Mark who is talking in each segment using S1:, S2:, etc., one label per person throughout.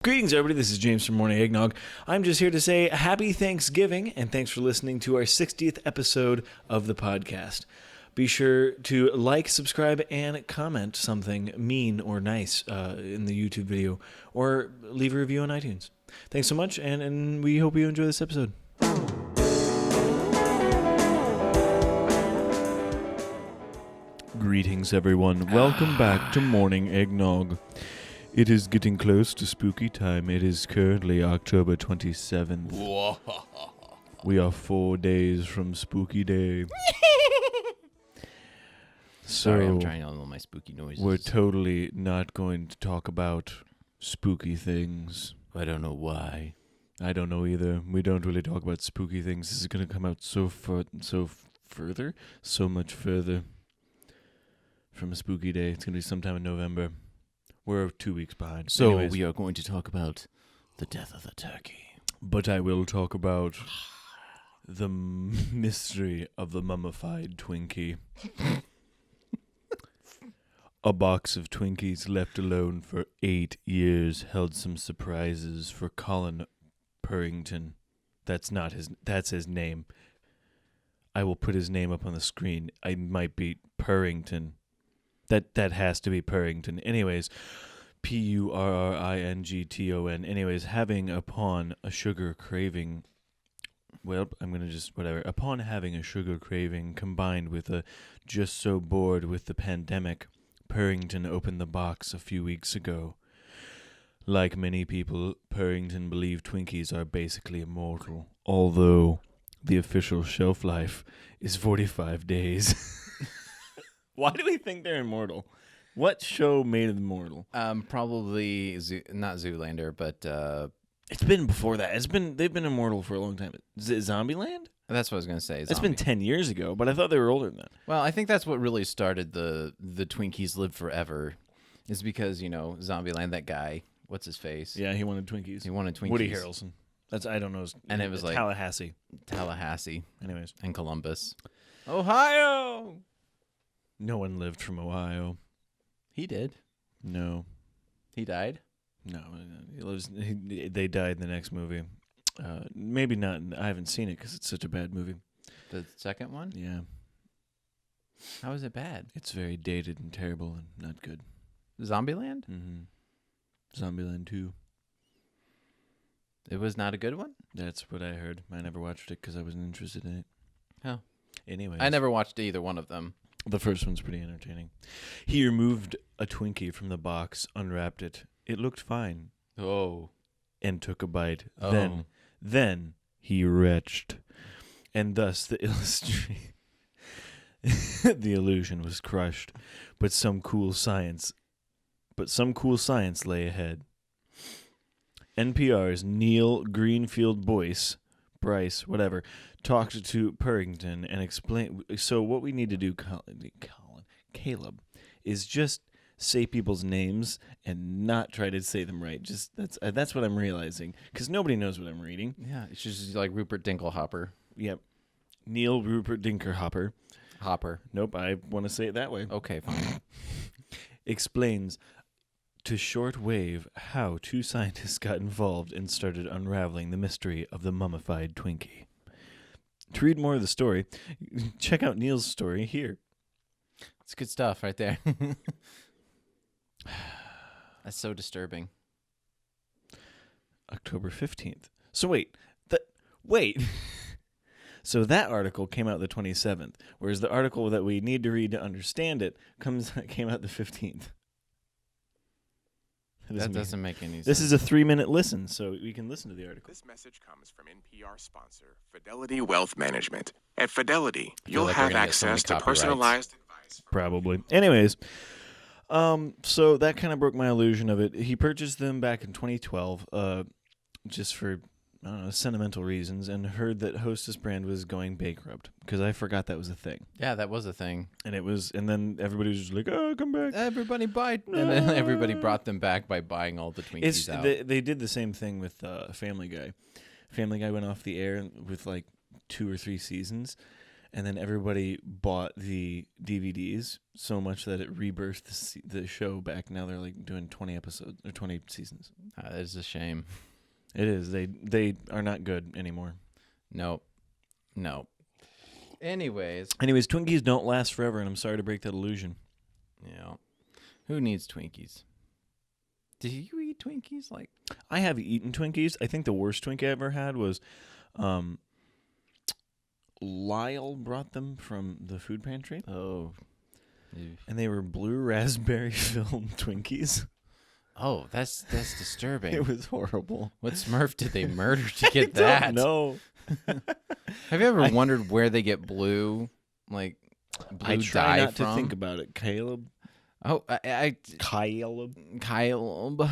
S1: Greetings, everybody. This is James from Morning Eggnog. I'm just here to say happy Thanksgiving, and thanks for listening to our 60th episode of the podcast. Be sure to like, subscribe, and comment something mean or nice in the YouTube video, or leave a review on iTunes. Thanks so much, and we hope you enjoy this episode. Greetings, everyone. Welcome back to Morning Eggnog. It is getting close to spooky time. It is currently October 27th. We are 4 days from Spooky Day.
S2: Sorry, I'm trying all my spooky noises.
S1: We're totally not going to talk about spooky things.
S2: I don't know why.
S1: I don't know either. We don't really talk about spooky things. This is going to come out so much further from a spooky day. It's going to be sometime in November. We're 2 weeks behind.
S2: So
S1: anyways,
S2: we are going to talk about the death of the turkey.
S1: But I will talk about the mystery of the mummified Twinkie. A box of Twinkies left alone for 8 years held some surprises for Colin Purrington. That's his name. I will put his name up on the screen. I might be Purrington. That has to be Purrington. Anyways, Purrington. Anyways, having upon a sugar craving, Upon having a sugar craving combined with a just so bored with the pandemic, Purrington opened the box a few weeks ago. Like many people, Purrington believed Twinkies are basically immortal, although the official shelf life is 45 days. Why do we think they're immortal? What show made it immortal?
S2: Probably not Zoolander, but
S1: It's been before that. They've been immortal for a long time. Is it Zombieland?
S2: That's what I was gonna say.
S1: It's been 10 years ago, but I thought they were older than that.
S2: Well, I think that's what really started the Twinkies live forever, is because Zombieland. That guy, what's his face?
S1: Yeah, he wanted Twinkies.
S2: He wanted Twinkies.
S1: Woody Harrelson. I don't know.
S2: And it was like
S1: Tallahassee.
S2: Anyways, and Columbus,
S1: Ohio. No one lived from Ohio.
S2: He did.
S1: No.
S2: He died?
S1: No. They died in the next movie. Maybe not. I haven't seen it because it's such a bad movie.
S2: The second one?
S1: Yeah.
S2: How is it bad?
S1: It's very dated and terrible and not good.
S2: Zombieland?
S1: Mm-hmm. Zombieland 2.
S2: It was not a good one?
S1: That's what I heard. I never watched it because I wasn't interested in it.
S2: Oh.
S1: Anyways.
S2: I never watched either one of them.
S1: The first one's pretty entertaining. He removed a Twinkie from the box, unwrapped it. It looked fine.
S2: Oh.
S1: And took a bite.
S2: Oh.
S1: Then he retched. And thus the illusion was crushed. But some cool science lay ahead. NPR's Neil Greenfield Bryce, whatever, talked to Purrington and explained. So what we need to do, Caleb, is just say people's names and not try to say them right. Just that's what I'm realizing, because nobody knows what I'm reading.
S2: Yeah, it's just like Rupert Dinklehopper.
S1: Yep, Neil Rupert Dinkerhopper.
S2: Hopper.
S1: Nope, I want to say it that way.
S2: Okay, fine.
S1: Explains to Shortwave how two scientists got involved and started unraveling the mystery of the mummified Twinkie. To read more of the story, check out Neil's story here.
S2: It's good stuff right there. That's so disturbing.
S1: October 15th. So wait. So that article came out the 27th, whereas the article that we need to read to understand it came out the 15th.
S2: That doesn't make any sense.
S1: This is a 3-minute listen, so we can listen to the article.
S3: This message comes from NPR sponsor, Fidelity Wealth Management. At Fidelity, you'll have access to personalized advice.
S1: Probably. Anyways, so that kind of broke my illusion of it. He purchased them back in 2012, just for, I don't know, sentimental reasons, and heard that Hostess brand was going bankrupt, because I forgot that was a thing.
S2: Yeah, that was a thing.
S1: And then everybody was just like, oh, come back.
S2: Everybody buy. No. And then everybody brought them back by buying all the Twinkies out.
S1: They did the same thing with Family Guy. Family Guy went off the air with like 2 or 3 seasons, and then everybody bought the DVDs so much that it rebirthed the show back. Now they're like doing 20 episodes or 20 seasons.
S2: That is a shame.
S1: It is. They are not good anymore.
S2: Nope. Anyways,
S1: Twinkies don't last forever, and I'm sorry to break that illusion.
S2: yeah. Who needs Twinkies? Do you eat Twinkies? Like,
S1: I have eaten Twinkies. I think the worst Twinkie I ever had was Lyle brought them from the food pantry.
S2: oh,
S1: And they were blue raspberry filled Twinkies.
S2: oh, that's disturbing.
S1: It was horrible.
S2: What Smurf did they murder to get that?
S1: No.
S2: Have you ever wondered where they get blue? Like, blue
S1: I try
S2: dye
S1: not
S2: from?
S1: to think about it. Caleb.
S2: Oh,
S1: Caleb.
S2: Kyle.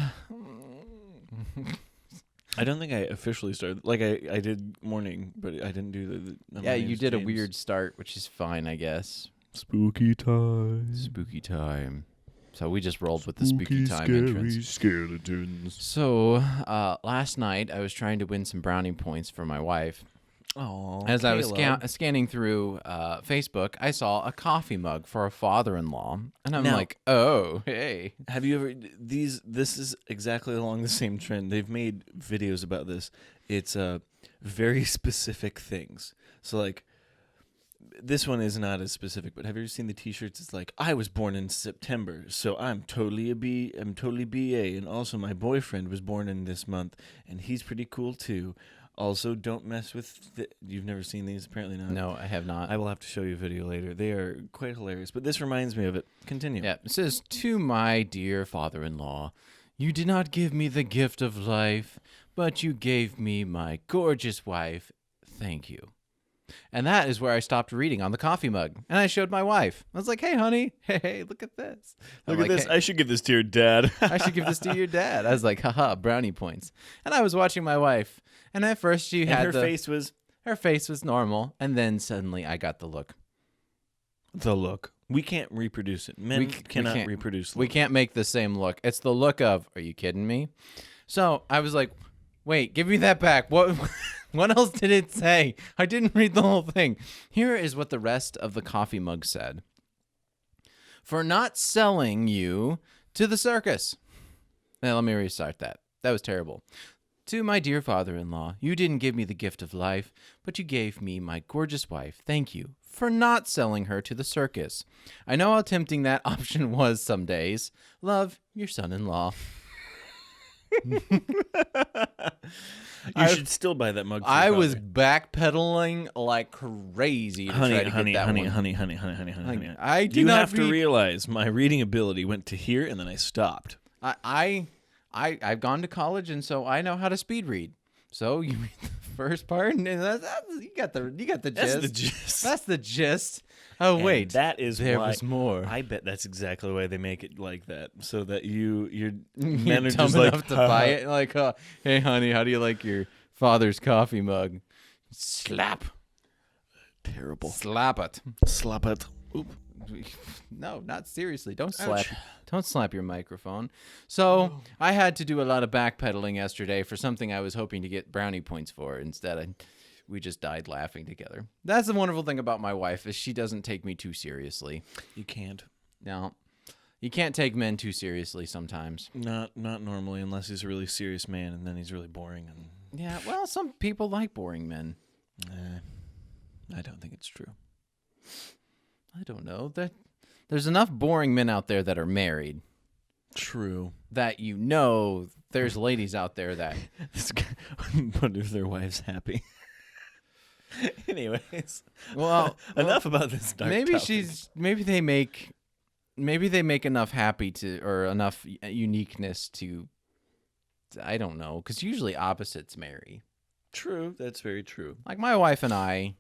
S1: I don't think I officially started. Like, I did morning, but I didn't do the
S2: Yeah, you did a weird start, which is fine, I guess.
S1: Spooky time.
S2: Spooky time. So we just rolled with the spooky time entrance.
S1: Skeletons.
S2: So last night I was trying to win some brownie points for my wife.
S1: Oh,
S2: As I was scanning through Facebook, I saw a coffee mug for a father-in-law, and I'm like, "Oh, hey!"
S1: Have you ever This is exactly along the same trend. They've made videos about this. It's very specific things. So like, this one is not as specific, but have you ever seen the T-shirts? It's like, I was born in September, so I'm totally I'm totally BA, and also my boyfriend was born in this month, and he's pretty cool too. Also, don't mess with you've never seen these? Apparently not.
S2: No, I have not.
S1: I will have to show you a video later. They are quite hilarious, but this reminds me of it. Continue.
S2: Yeah, it says, "To my dear father-in-law, you did not give me the gift of life, but you gave me my gorgeous wife. Thank you." And that is where I stopped reading on the coffee mug. And I showed my wife. I was like, "Hey, honey, hey, look at this.
S1: Look at this. Hey, I should give this to your dad.
S2: I should give this to your dad." I was like, haha, brownie points. And I was watching my wife. And at first she had her face was normal. And then suddenly I got the look.
S1: The look. We can't reproduce it. Men cannot reproduce look.
S2: We can't make the same look. It's the look of, are you kidding me? So I was like, wait, give me that back. What else did it say? I didn't read the whole thing. Here is what the rest of the coffee mug said. "For not selling you to the circus." Now, let me restart that. That was terrible. "To my dear father-in-law, you didn't give me the gift of life, but you gave me my gorgeous wife. Thank you for not selling her to the circus. I know how tempting that option was some days. Love, your son-in-law."
S1: You should still buy that mug.
S2: I was backpedaling like crazy to try to get that one.
S1: Honey.
S2: I did
S1: You
S2: not
S1: have to realize my reading ability went to here and then I stopped.
S2: I've gone to college, and so I know how to speed read. So you read the first part, and you got the gist.
S1: That's the gist.
S2: That's the gist. Oh
S1: And
S2: wait,
S1: that is
S2: there
S1: why
S2: was more.
S1: I bet that's exactly why they make it like that, so that you're
S2: You're
S1: men are
S2: dumb
S1: just like
S2: enough to buy it. Like, hey honey, how do you like your father's coffee mug? Slap.
S1: Terrible.
S2: Slap it.
S1: Slap it. Oop.
S2: No, not seriously. Don't slap. Don't slap your microphone. So I had to do a lot of backpedaling yesterday for something I was hoping to get brownie points for. Instead, we just died laughing together. That's the wonderful thing about my wife, is she doesn't take me too seriously.
S1: You can't.
S2: No, you can't take men too seriously sometimes.
S1: Not normally, unless he's a really serious man, and then he's really boring. And
S2: Yeah, well, some people like boring men.
S1: I don't think it's true.
S2: I don't know. There's enough boring men out there that are married.
S1: True.
S2: That there's ladies out there that...
S1: But if their wife's happy. Anyways.
S2: Well,
S1: enough about this dark topic.
S2: Maybe they make enough happy to, or enough uniqueness to, I don't know, because usually opposites marry.
S1: True. That's very true.
S2: Like my wife and I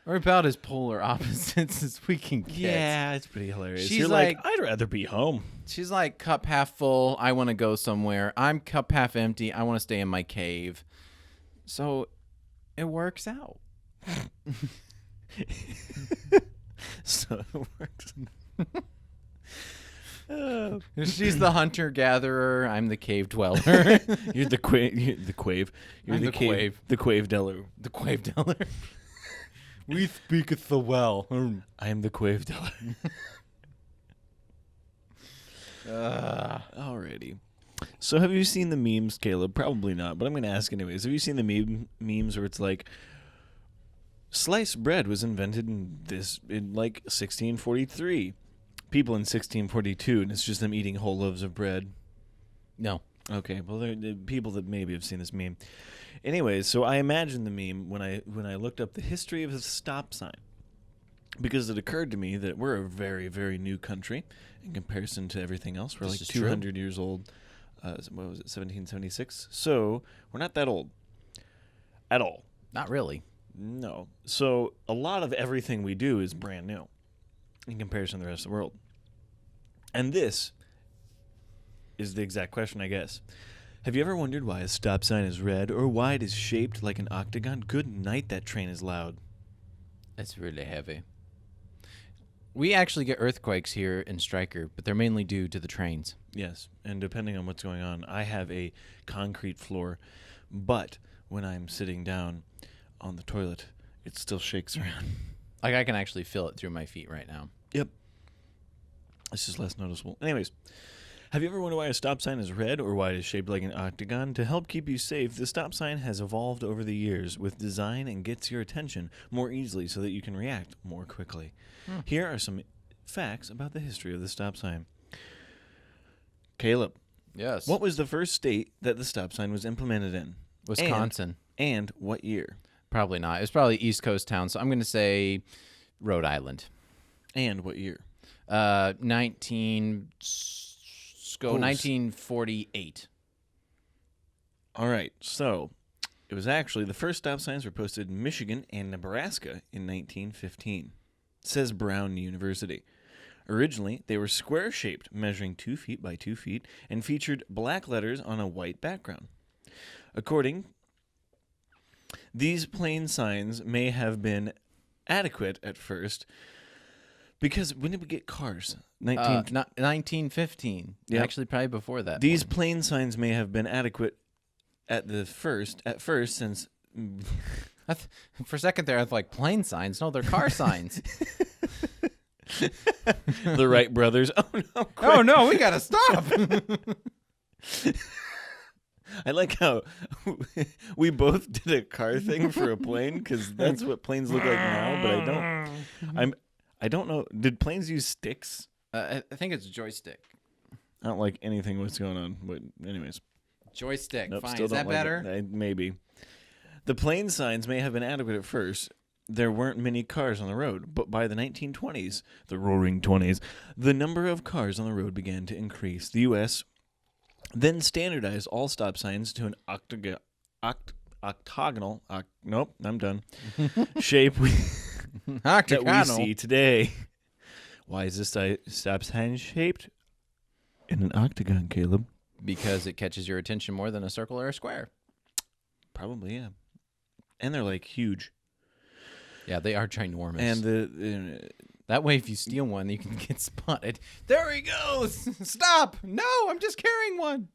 S2: are about as polar opposites as we can get.
S1: Yeah, it's pretty hilarious.
S2: She's
S1: You're like, I'd rather be home.
S2: She's like, cup half full, I want to go somewhere. I'm cup half empty, I want to stay in my cave. So it works out.
S1: So it works.
S2: She's the hunter-gatherer. I'm the cave dweller.
S1: You're the quave. You're
S2: I'm
S1: the
S2: the quave.
S1: The quave deller.
S2: The quave dweller. We speaketh the well.
S1: I am the Quave Teller. Alrighty. So have you seen the memes, Caleb? Probably not, but I'm going to ask anyways. Have you seen the memes where it's like, sliced bread was invented in like 1643. People in 1642, and it's just them eating whole loaves of bread.
S2: No.
S1: Okay, well, they're people that maybe have seen this meme. Anyways, so I imagined the meme when I looked up the history of the stop sign, because it occurred to me that we're a very, very new country in comparison to everything else. We're
S2: This
S1: like
S2: is
S1: 200 years old. What was it, 1776? So we're not that old at all.
S2: Not really.
S1: No. So a lot of everything we do is brand new in comparison to the rest of the world. And this is the exact question, I guess. Have you ever wondered why a stop sign is red or why it is shaped like an octagon? Good night, that train is loud.
S2: It's really heavy. We actually get earthquakes here in Stryker, but they're mainly due to the trains.
S1: Yes, and depending on what's going on, I have a concrete floor, but when I'm sitting down on the toilet, it still shakes around.
S2: Like, I can actually feel it through my feet right now.
S1: Yep. It's just less noticeable. Anyways, have you ever wondered why a stop sign is red or why it is shaped like an octagon? To help keep you safe, the stop sign has evolved over the years with design and gets your attention more easily so that you can react more quickly. Here are some facts about the history of the stop sign. Caleb,
S2: Yes.
S1: what was the first state that the stop sign was implemented in?
S2: Wisconsin.
S1: And what year?
S2: Probably not. It's probably East Coast town, so I'm going to say Rhode Island.
S1: And what year?
S2: 1948.
S1: All right, so it was actually the first stop signs were posted in Michigan and Nebraska in 1915. Says Brown University. Originally, they were square-shaped, measuring 2 feet by 2 feet, and featured black letters on a white background. These plain signs may have been adequate at first, because when did we get cars?
S2: 1915.
S1: Yep.
S2: Actually, probably before that.
S1: These plain signs may have been adequate at first, since
S2: For a second there, I was like, plane signs? No, they're car signs.
S1: the Wright brothers. Oh no! Quick.
S2: Oh, no, we got to stop.
S1: I like how we both did a car thing for a plane because that's what planes look like now. But I don't know. Did planes use sticks?
S2: I think it's joystick.
S1: I don't like anything what's going on. But anyways,
S2: Joystick.
S1: nope,
S2: Fine.
S1: still
S2: Is that
S1: don't like
S2: better?
S1: it. Maybe. The plane signs may have been adequate at first. There weren't many cars on the road, but by the 1920s, the Roaring 20s, the number of cars on the road began to increase. The U.S. then standardized all stop signs to an octagonal. Nope, I'm done. Shape that we see today. Why is this stop sign shaped in an octagon, Caleb?
S2: Because it catches your attention more than a circle or a square.
S1: Probably, yeah. And they're like huge.
S2: Yeah, they are ginormous.
S1: And
S2: that way, if you steal one, you can get spotted. There he goes! Stop! No, I'm just carrying one.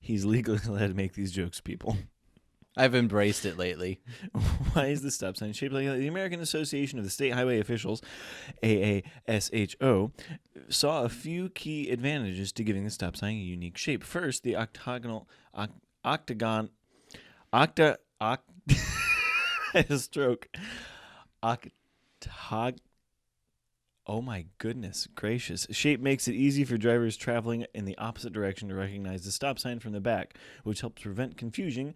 S1: he's legally allowed to make these jokes, people.
S2: I've embraced it lately.
S1: Why is the stop sign shaped like that? The American Association of the State Highway Officials, AASHO, saw a few key advantages to giving the stop sign a unique shape. First, the octagon. I had a stroke. Oh my goodness gracious. Shape makes it easy for drivers traveling in the opposite direction to recognize the stop sign from the back, which helps prevent confusion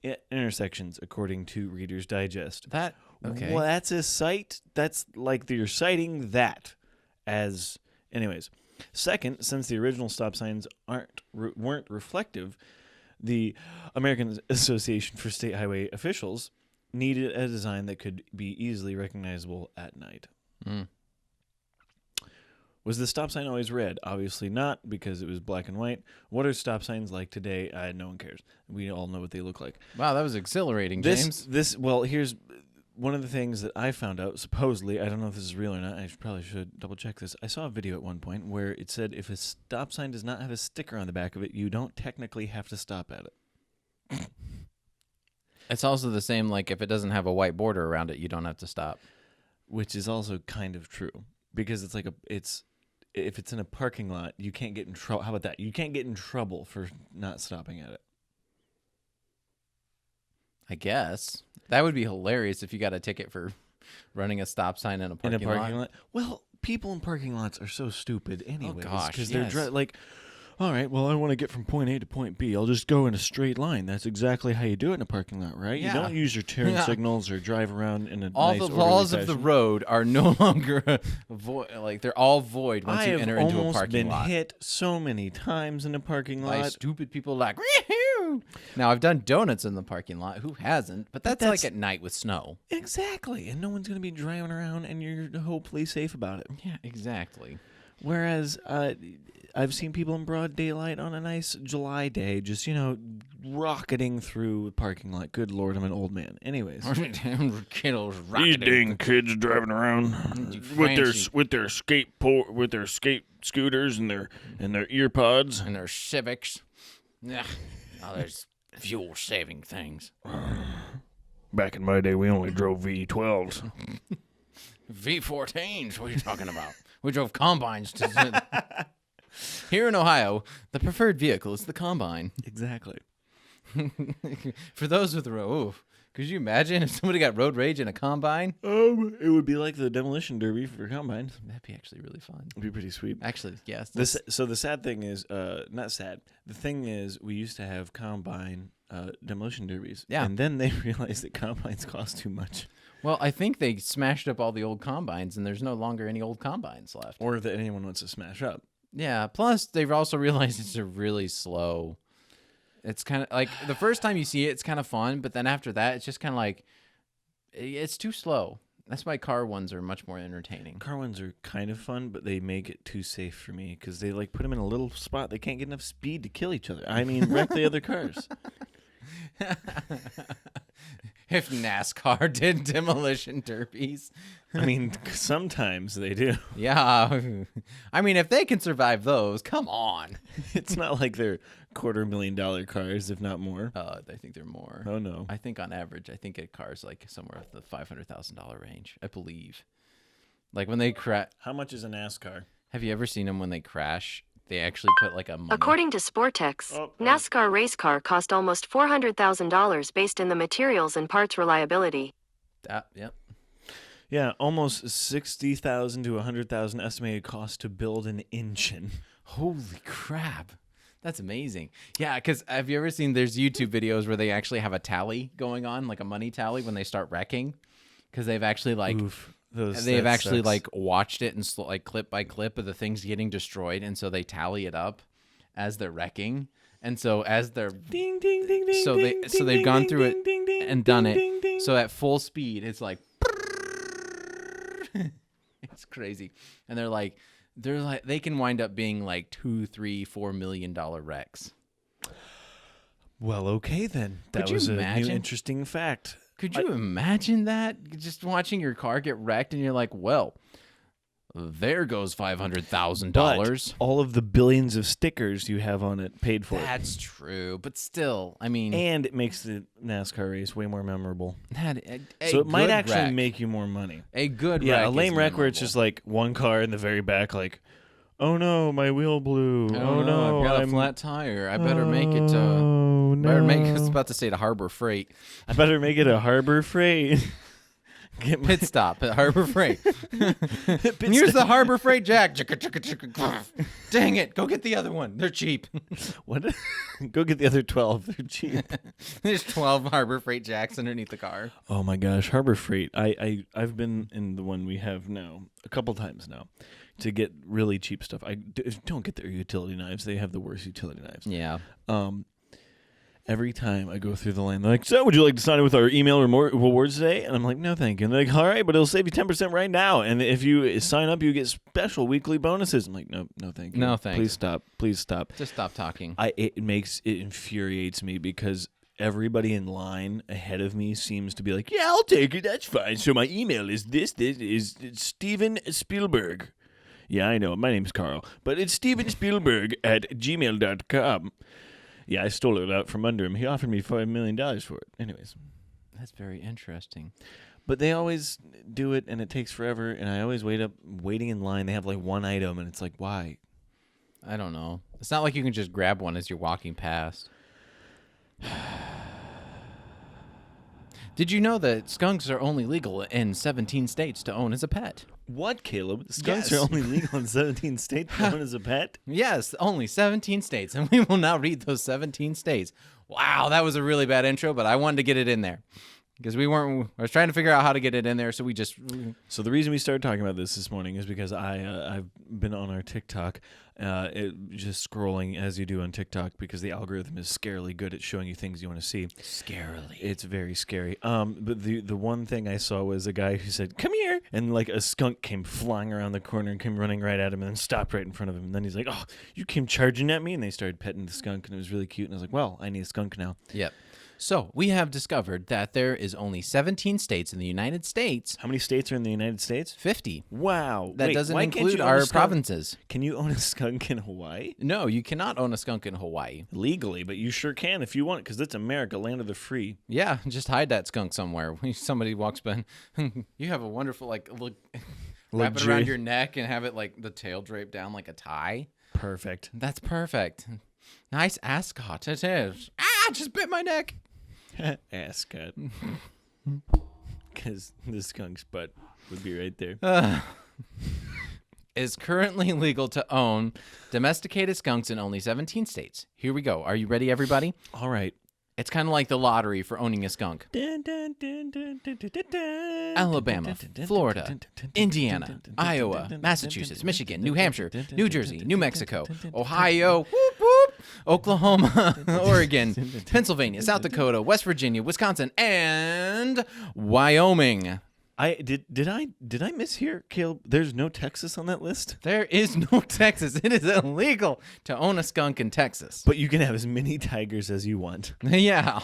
S1: at intersections, according to Reader's Digest.
S2: Okay.
S1: Well, that's a sight. That's like you're citing that as... Anyways. Second, since the original stop signs weren't reflective, the American Association for State Highway Officials needed a design that could be easily recognizable at night. Was the stop sign always red? Obviously not, because it was black and white. What are stop signs like today? No one cares. We all know what they look like.
S2: Wow, that was exhilarating, James.
S1: Well, here's one of the things that I found out, supposedly. I don't know if this is real or not. I probably should double check this. I saw a video at one point where it said if a stop sign does not have a sticker on the back of it, you don't technically have to stop at it.
S2: It's also the same, like, if it doesn't have a white border around it, you don't have to stop.
S1: Which is also kind of true. Because it's like if it's in a parking lot, you can't get in trouble. How about that? You can't get in trouble for not stopping at it.
S2: I guess. That would be hilarious if you got a ticket for running a stop sign in a parking lot.
S1: Well, people in parking lots are so stupid anyways.
S2: Oh, gosh,
S1: because
S2: yes.
S1: they're like, all right, well, I want to get from point A to point B. I'll just go in a straight line. That's exactly how you do it in a parking lot, right?
S2: Yeah.
S1: You don't use your turn signals or drive around in a
S2: All
S1: nice,
S2: the laws
S1: orderly
S2: of the
S1: fashion.
S2: road are no longer void. Like, they're all void once you enter into a parking lot.
S1: I have almost been hit so many times in a parking
S2: By
S1: lot.
S2: stupid people like, "Wee-hoo!" Now, I've done donuts in the parking lot. Who hasn't? But that's like at night with snow.
S1: Exactly, and no one's going to be driving around, and you're hopefully safe about it.
S2: Yeah, exactly.
S1: Whereas I've seen people in broad daylight on a nice July day just, rocketing through the parking lot. Good Lord, I'm an old man. Anyways.
S2: Kiddos
S1: These
S2: rocketing.
S1: dang kids driving around with their skate scooters and their ear pods.
S2: And their Civics. Yeah. Oh, there's fuel-saving things.
S1: Back in my day, we only drove V12s.
S2: V14s, what are you talking about? We drove combines. Here in Ohio, the preferred vehicle is the combine.
S1: Exactly.
S2: For those with road, could you imagine if somebody got road rage in a combine?
S1: It would be like the demolition derby for combines.
S2: That'd be actually really fun.
S1: It'd be pretty sweet.
S2: Actually, yes.
S1: So the sad thing is, not sad. The thing is, we used to have combine demolition derbies.
S2: Yeah.
S1: And then they realized that combines cost too much.
S2: Well, I think they smashed up all the old combines, and there's no longer any old combines left.
S1: Or that anyone wants to smash up.
S2: Yeah. Plus, they've also realized it's a really slow. It's kind of like the first time you see it, it's kind of fun, but then after that, it's just kind of like it's too slow. That's why car ones are much more entertaining.
S1: Car ones are kind of fun, but they make it too safe for me because they put them in a little spot. They can't get enough speed to kill each other. I mean, wreck the other cars.
S2: If NASCAR did demolition derbies.
S1: I mean, sometimes they do.
S2: Yeah. I mean, if they can survive those, come on.
S1: It's not like they're $250,000 cars, if not more.
S2: I think they're more.
S1: Oh, no.
S2: I think on average, a car's like somewhere at the $500,000 range, I believe. Like when they crash.
S1: How much is a NASCAR?
S2: Have you ever seen them when they crash? They actually put like a money.
S4: According to Sportex, NASCAR race car cost almost $400,000 based in the materials and parts reliability.
S2: Yep.
S1: Yeah, almost $60,000 to $100,000 estimated cost to build an engine.
S2: Holy crap. That's amazing. Yeah, because have you ever seen there's YouTube videos where they actually have a tally going on, like a money tally when they start wrecking? Because they've actually like...
S1: Oof.
S2: They've actually like watched it and like clip by clip of the things getting destroyed, and so they tally it up as they're wrecking. And so as they're
S1: ding ding ding ding,
S2: so
S1: ding,
S2: they've gone
S1: ding,
S2: through it
S1: ding, ding,
S2: and done
S1: ding,
S2: it.
S1: ding, ding.
S2: So at full speed, it's like it's crazy, and they're like they can wind up being like $2, $3, $4 million wrecks.
S1: Well, okay then. That
S2: Could you
S1: was a
S2: imagine?
S1: new interesting fact.
S2: Could you imagine that? Just watching your car get wrecked, and you're like, well, there goes $500,000.
S1: But all of the billions of stickers you have on it paid for.
S2: That's true, but still, I mean,
S1: And it makes the NASCAR race way more memorable.
S2: a
S1: So it might
S2: good
S1: actually
S2: wreck.
S1: make you more money.
S2: A good
S1: Yeah,
S2: wreck
S1: a lame
S2: is
S1: wreck where it's
S2: memorable.
S1: just like one car in the very back, like, oh no, my wheel blew.
S2: Oh no, I've got a flat tire. I better make it to.
S1: Oh, no.
S2: I was about to say to Harbor Freight.
S1: I better make it a Harbor Freight. Get my
S2: Pit stop at Harbor Freight.
S1: pit
S2: Here's
S1: stop.
S2: the Harbor Freight jack. Chicka, chicka, chicka. Dang it! Go get the other one. They're cheap.
S1: What? Go get the other 12. They're cheap.
S2: There's 12 Harbor Freight jacks underneath the car.
S1: Oh my gosh, Harbor Freight. I've been in the one we have now a couple times now to get really cheap stuff. Don't get their utility knives. They have the worst utility knives.
S2: Yeah.
S1: Every time I go through the line, they're like, so would you like to sign up with our email rewards today? And I'm like, no, thank you. And they're like, all right, but it'll save you 10% right now. And if you sign up, you get special weekly bonuses. I'm like, no, thank you.
S2: No, thanks.
S1: Please stop.
S2: Just stop talking.
S1: It infuriates me because everybody in line ahead of me seems to be like, yeah, I'll take it. That's fine. So my email is this is Steven Spielberg. Yeah, I know. My name's Carl. But it's Steven Spielberg at gmail.com. Yeah, I stole it out from under him. He offered me $5 million for it. Anyways.
S2: That's very interesting.
S1: But they always do it, and it takes forever, and I always waiting in line. They have like one item, and it's like, why?
S2: I don't know. It's not like you can just grab one as you're walking past. Did you know that skunks are only legal in 17 states to own as a pet?
S1: What, Caleb? Skunks
S2: Yes.
S1: are only legal in 17 states to own as a pet?
S2: Yes, only 17 states, and we will now read those 17 states. Wow, that was a really bad intro, but I wanted to get it in there. Because I was trying to figure out how to get it in there, so we just...
S1: So the reason we started talking about this morning is because I've been on our TikTok, just scrolling as you do on TikTok, because the algorithm is scarily good at showing you things you want to see.
S2: Scarily.
S1: It's very scary. But the one thing I saw was a guy who said, "Come here," and like a skunk came flying around the corner and came running right at him, and then stopped right in front of him. And then he's like, "Oh, you came charging at me!" And they started petting the skunk, and it was really cute. And I was like, "Well, I need a skunk now."
S2: Yep. So we have discovered that there is only 17 states in the United States.
S1: How many states are in the United States?
S2: 50.
S1: Wow.
S2: That
S1: Wait,
S2: doesn't
S1: why can't
S2: include
S1: you own
S2: our
S1: a skunk?
S2: provinces.
S1: Can you own a skunk in Hawaii?
S2: No, you cannot own a skunk in Hawaii.
S1: Legally, but you sure can if you want, because it's America, land of the free.
S2: Yeah, just hide that skunk somewhere. When somebody walks by, you have a wonderful, like, look, wrap it around your neck and have it, like, the tail draped down like a tie.
S1: Perfect.
S2: That's perfect. Nice ascot it is. Ah, just bit my neck.
S1: Ascot. Because the skunk's butt would be right there.
S2: Is currently legal to own domesticated skunks in only 17 states. Here we go. Are you ready, everybody?
S1: All right.
S2: It's kind of like the lottery for owning a skunk. Alabama, Florida, Indiana, Iowa, Massachusetts, Michigan, New Hampshire, New Jersey, New Mexico, Ohio, whoop, whoop, Oklahoma, Oregon, Pennsylvania, South Dakota, West Virginia, Wisconsin, and Wyoming.
S1: Did I mishear, Caleb? There's no Texas on that list?
S2: There is no Texas. It is illegal to own a skunk in Texas.
S1: But you can have as many tigers as you want.
S2: Yeah.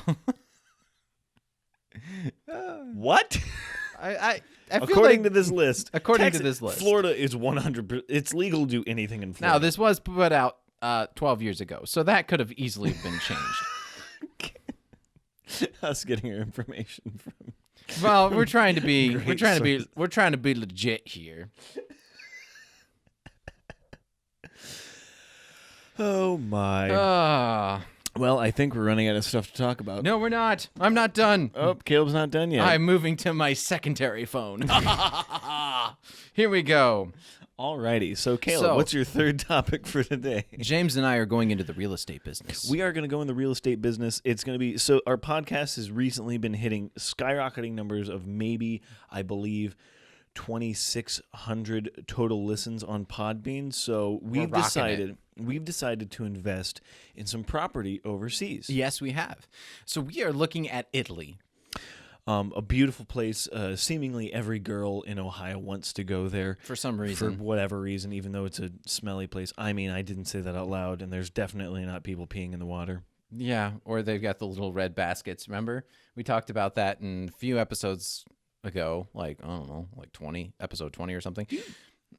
S1: What?
S2: I feel
S1: According
S2: like,
S1: to this list.
S2: According to this list.
S1: Florida is 100%. It's legal to do anything in Florida.
S2: Now, this was put out 12 years ago, so that could have easily been changed.
S1: Us getting our information from.
S2: Well, we're trying to be
S1: Great
S2: we're trying to be legit here.
S1: Oh my. Well, I think we're running out of stuff to talk about.
S2: No, we're not. I'm not done.
S1: Oh, Caleb's not done yet.
S2: I'm moving to my secondary phone. Here we go.
S1: Alrighty. So, Caleb, what's your third topic for today?
S2: James and I are going into the real estate business.
S1: We are going to go in the real estate business. It's going to be so. Our podcast has recently been hitting skyrocketing numbers of maybe, I believe, 2,600 total listens on Podbean. So we've decided to invest in some property overseas.
S2: Yes, we have. So we are looking at Italy.
S1: A beautiful place. Seemingly every girl in Ohio wants to go there.
S2: For some reason.
S1: For whatever reason, even though it's a smelly place. I mean, I didn't say that out loud, and there's definitely not people peeing in the water.
S2: Yeah, or they've got the little red baskets. Remember? We talked about that in a few episodes ago, like, I don't know, like episode 20 or something,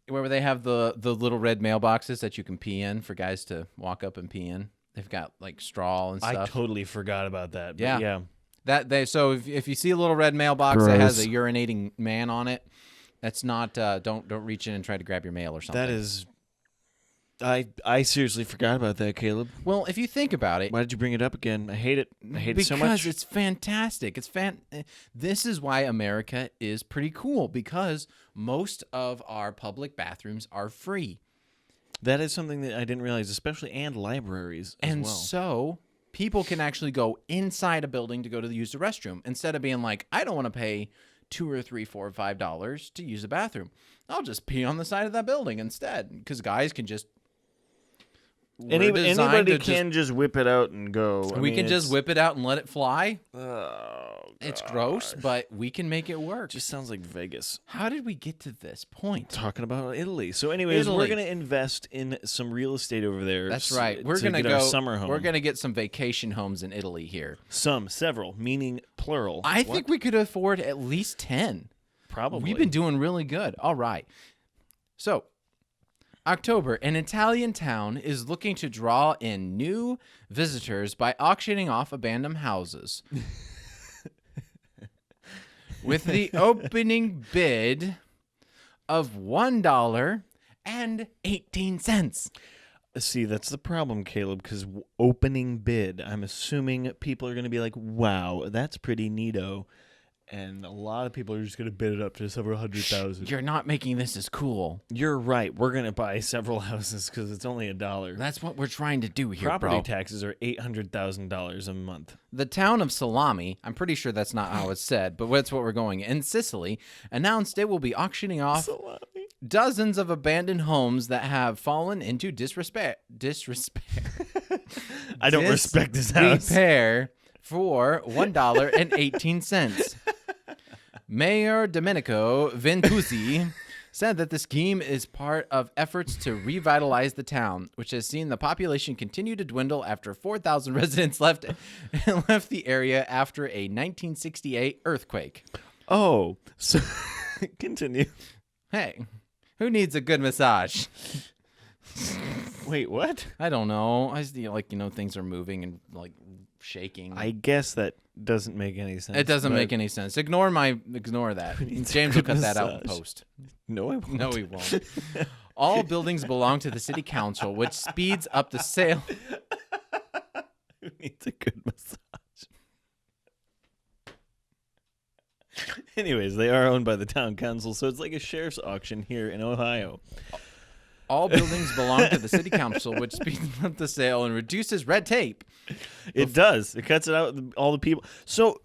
S2: where they have the little red mailboxes that you can pee in for guys to walk up and pee in. They've got, like, straw and stuff.
S1: I totally forgot about that.
S2: Yeah.
S1: Yeah.
S2: So if you see a little red mailbox that has a urinating man on it, that's not don't reach in and try to grab your mail or something.
S1: That is, I seriously forgot about that, Caleb.
S2: Well, if you think about it,
S1: Why did you bring it up again? I hate it. I hate it so much.
S2: Because it's fantastic. This is why America is pretty cool, because most of our public bathrooms are free.
S1: That is something that I didn't realize, especially and libraries as
S2: and
S1: well.
S2: So people can actually go inside a building to use the restroom instead of being like, I don't want to pay $2 or $3, $4, $5 to use the bathroom. I'll just pee on the side of that building instead, because guys can just.
S1: Anybody can just whip it out and go.
S2: We can just whip it out and let it fly.
S1: Oh,
S2: it's gross, but we can make it work.
S1: Just sounds like Vegas.
S2: How did we get to this point?
S1: Talking about Italy. So, anyways, we're going to invest in some real estate over there.
S2: That's right. We're going to go. Our summer home. We're going to get some vacation homes in Italy here.
S1: Several, meaning plural.
S2: I think we could afford at least 10.
S1: Probably.
S2: We've been doing really good. All right. So, October, an Italian town is looking to draw in new visitors by auctioning off abandoned houses. With the opening bid of $1.18.
S1: See, that's the problem, Caleb, because opening bid, I'm assuming people are going to be like, wow, that's pretty neato. And a lot of people are just going to bid it up to several $100,000.
S2: You're not making this as cool.
S1: You're right. We're going to buy several houses because it's only $1.
S2: That's what we're trying to do here,
S1: Property
S2: bro.
S1: taxes are $800,000 a month.
S2: The town of Salami, I'm pretty sure that's not how it's said, but that's what we're going in Sicily, announced it will be auctioning off dozens of abandoned homes that have fallen into disrepair.
S1: I don't respect this house.
S2: Repair for $1.18. Mayor Domenico Ventuzzi said that the scheme is part of efforts to revitalize the town, which has seen the population continue to dwindle after 4,000 residents left the area after a 1968 earthquake.
S1: Oh, so continue.
S2: Hey, who needs a good massage?
S1: Wait, what?
S2: I don't know. I just things are moving and shaking.
S1: I guess that doesn't make any sense.
S2: It doesn't make any sense. Ignore that. James will cut that out in post.
S1: No, I won't.
S2: No, he won't. All buildings belong to the city council, which speeds up the sale.
S1: Who needs a good massage? Anyways, they are owned by the town council, so it's like a sheriff's auction here in Ohio.
S2: All buildings belong to the city council, which speeds up the sale and reduces red tape.
S1: It does. It cuts it out with all the people. So,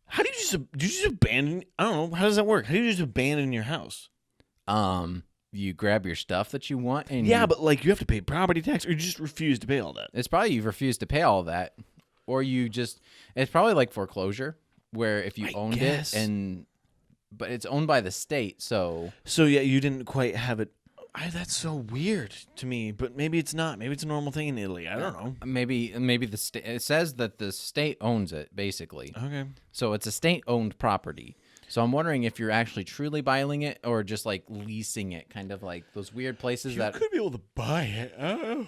S1: how do you just abandon? I don't know. How does that work? How do you just abandon your house?
S2: You grab your stuff that you want, and
S1: but you have to pay property tax, or you just refuse to pay all that.
S2: It's probably you refuse to pay all that, or it's probably like foreclosure, where if you owned it but it's owned by the state, so
S1: yeah, you didn't quite have it. That's so weird to me, but maybe it's not. Maybe it's a normal thing in Italy. I don't know.
S2: Maybe the state. It says that the state owns it, basically.
S1: Okay.
S2: So it's a state-owned property. So I'm wondering if you're actually truly buying it or just leasing it, kind of like those weird places
S1: You could be able to buy it. Oh.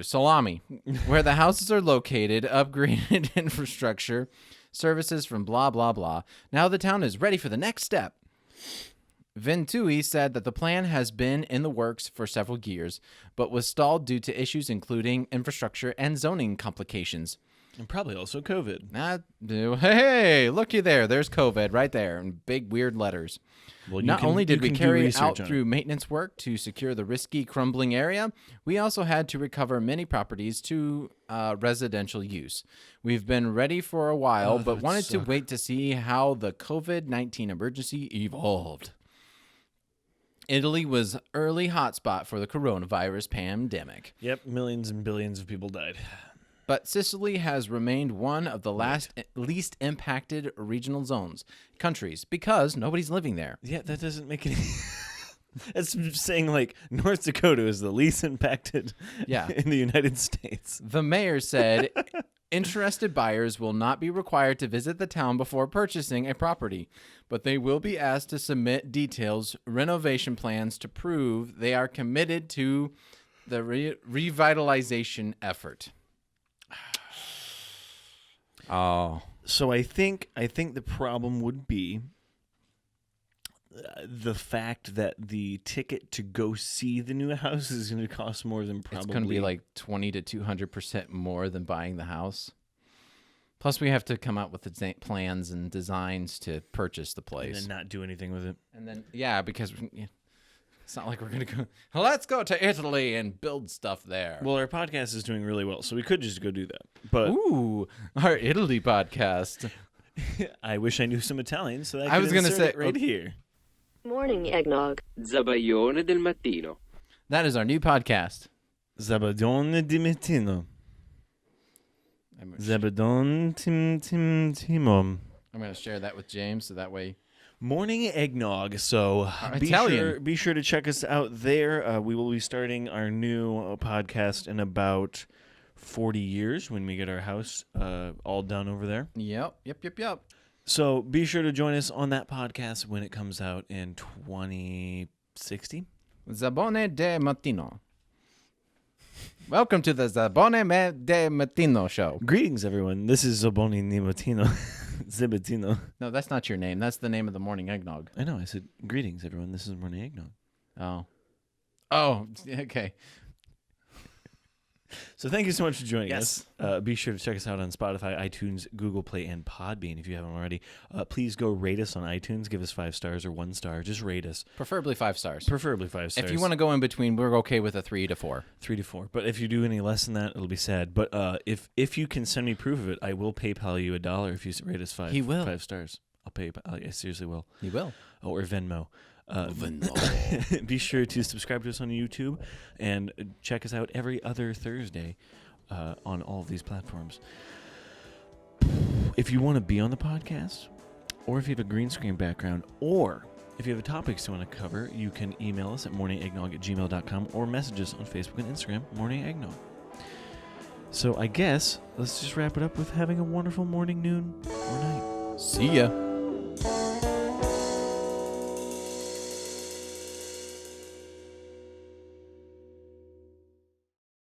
S2: Salami, where the houses are located, upgraded infrastructure, services from blah, blah, blah. Now the town is ready for the next step. Ventui said that the plan has been in the works for several years, but was stalled due to issues including infrastructure and zoning complications.
S1: And probably also COVID.
S2: Hey, looky there. There's COVID right there in big, weird letters.
S1: Well,
S2: Not only did we carry out through maintenance work to secure the risky, crumbling area, we also had to recover many properties to residential use. We've been ready for a while, but wanted to wait to see how the COVID-19 emergency evolved. Italy was early hotspot for the coronavirus pandemic.
S1: Yep, millions and billions of people died.
S2: But Sicily has remained one of the least impacted regional countries, because nobody's living there.
S1: Yeah, that doesn't make any... That's saying North Dakota is the least impacted in the United States.
S2: The mayor said interested buyers will not be required to visit the town before purchasing a property, but they will be asked to submit details, renovation plans to prove they are committed to the revitalization effort. Oh,
S1: so I think the problem would be the fact that the ticket to go see the new house is going to cost more than probably.
S2: It's going to be 20 to 200% more than buying the house. Plus, we have to come out with the plans and designs to purchase the place,
S1: and then not do anything with it.
S2: And then because. It's not like we're going to go, let's go to Italy and build stuff there.
S1: Well, our podcast is doing really well, so we could just go do that. But
S2: ooh, our Italy podcast.
S1: I wish I knew some Italian, so
S2: I was going to say
S1: it right here.
S4: Morning Eggnog.
S5: Zabaione del mattino.
S2: That is our new podcast.
S1: Zabadone di mattino. Zabadone timom.
S2: I'm going to share that with James, so that way...
S1: Morning Eggnog. So be sure to check us out there. We will be starting our new podcast in about 40 years when we get our house all done over there.
S2: Yep.
S1: So be sure to join us on that podcast when it comes out in 2060.
S2: Zabone de Matino. Welcome to the Zabone de Matino show.
S1: Greetings, everyone. This is Zoboni Nimatino. Zibatino.
S2: No, that's not your name. That's the name of the morning eggnog.
S1: I know. I said, greetings, everyone. This is Morning Eggnog.
S2: Oh, okay.
S1: So thank you so much for joining us. Be sure to check us out on Spotify, iTunes, Google Play, and Podbean if you haven't already. Please go rate us on iTunes. Give us 5 stars or 1 star. Just rate us.
S2: Preferably 5 stars.
S1: Preferably 5 stars.
S2: If you want to go in between, we're okay with a 3 to 4.
S1: 3 to 4. But if you do any less than that, it'll be sad. But if you can send me proof of it, I will PayPal you $1 if you rate us 5.
S2: He will.
S1: 5 stars. I'll pay. I seriously will.
S2: He will.
S1: Or Venmo. Be sure to subscribe to us on YouTube and check us out every other Thursday on all of these platforms. If you want to be on the podcast, or if you have a green screen background, or if you have topics you want to cover, you can email us at morningeggnog@gmail.com or message us on Facebook and Instagram, Morning Eggnog. So I guess let's just wrap it up with having a wonderful morning, noon, or night.
S2: See ya.